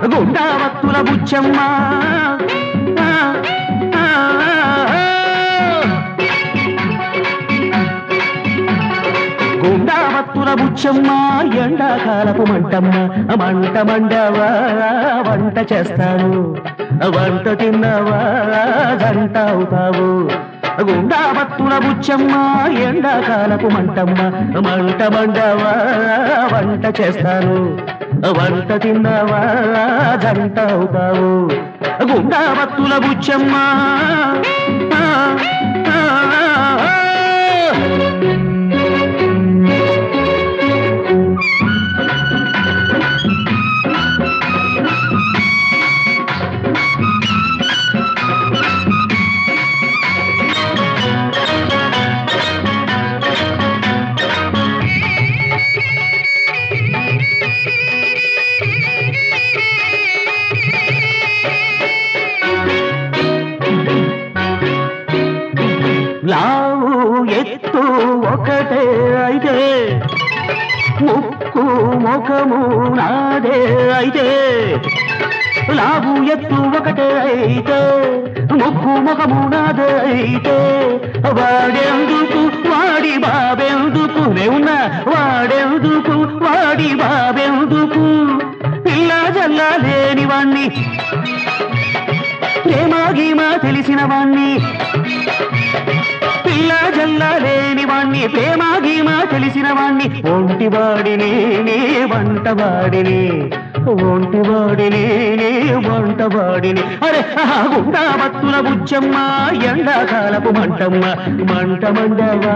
గుండావత్తుల బుచ్చమ్మ గుండావత్తుల బుచ్చమ్మ ఎండాకాలపు మంటమ్మ మంట మండవా వంట చేస్తాను వంట తిన్నవా గంట అవుతావు గుండావత్తుల బుచ్చమ్మ ఎండాకాలపు మంటమ్మ మంట మండవా వంట చేస్తాను వంట తిన్నవా గంట అవుతావు గుండావత్తుల బుచ్చమ్మ లావు ఎత్తు ఒకటే అయితే ముక్కు ముఖము నాదే అయితే లావు ఎత్తు ఒకటే అయితే ముక్కు ముఖము నాదే అయితే వాడెందుకు వాడి బాబెందుకు నేవున్నా వాడెందుకు వాడి బాబెందుకు పిల్ల జల్ల లేని వాణ్ణి ప్రేమా గీమా తెలిసిన వాణ్ణి పిల్ల జల్ల లేని వాణ్ణి ప్రేమా గీమా తెలిసిన వాణ్ణి ఒంటివాడిని నీ వంటవాడిని ఒంటివాడిని నీ వంటవాడిని అరే గుండావత్తుల బుచ్చమ్మ ఎండాకాలపు మంటమ్మ మంట మండవా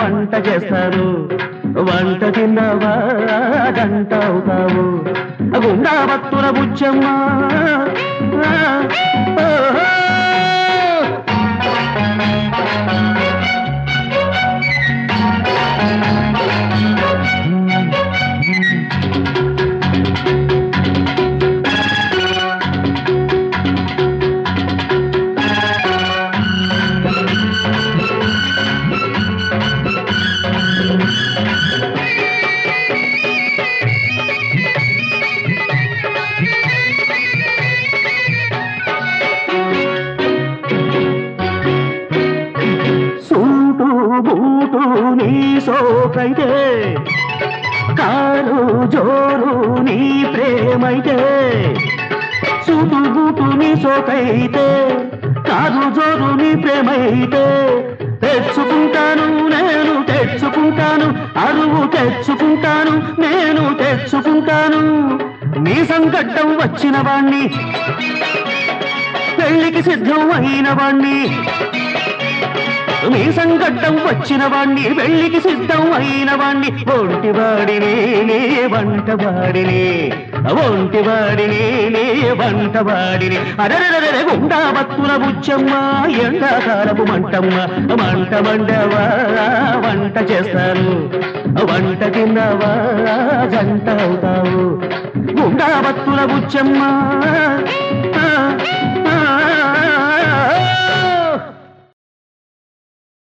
వంట చేస్తాను వంట తిన్నవా గంట అవుతావు గుండావత్తుల బుచ్చమ్మ బూటు నీ సోకైతే కారు జోరు నీ ప్రేమైతే సూటు బూటు నీ సోకైతే కారు జోరు నీ ప్రేమైతే తెచ్చుకుంటాను నేను తెచ్చుకుంటాను అరువు తెచ్చుకుంటాను నేను తెచ్చుకుంటాను నీ సంకటం వచ్చిన వాణ్ణి పెళ్లికి సిద్ధం అయిన వాణ్ణి నీ సంకటం వచ్చిన వాణ్ణి పెళ్లికి సిద్ధం అయిన వాణ్ణి ఒంటివాడిని నీ వంటవాడిని ఒంటివాడిని నీ వంటవాడిని అరెరెరెరె గుండావత్తుల బుచ్చమ్మ ఎండాకాలపు మంటమ్మ మంట మండవా వంట చేస్తాను వంట తిన్నవా గంట అవుతావు గుండావత్తుల బుచ్చమ్మ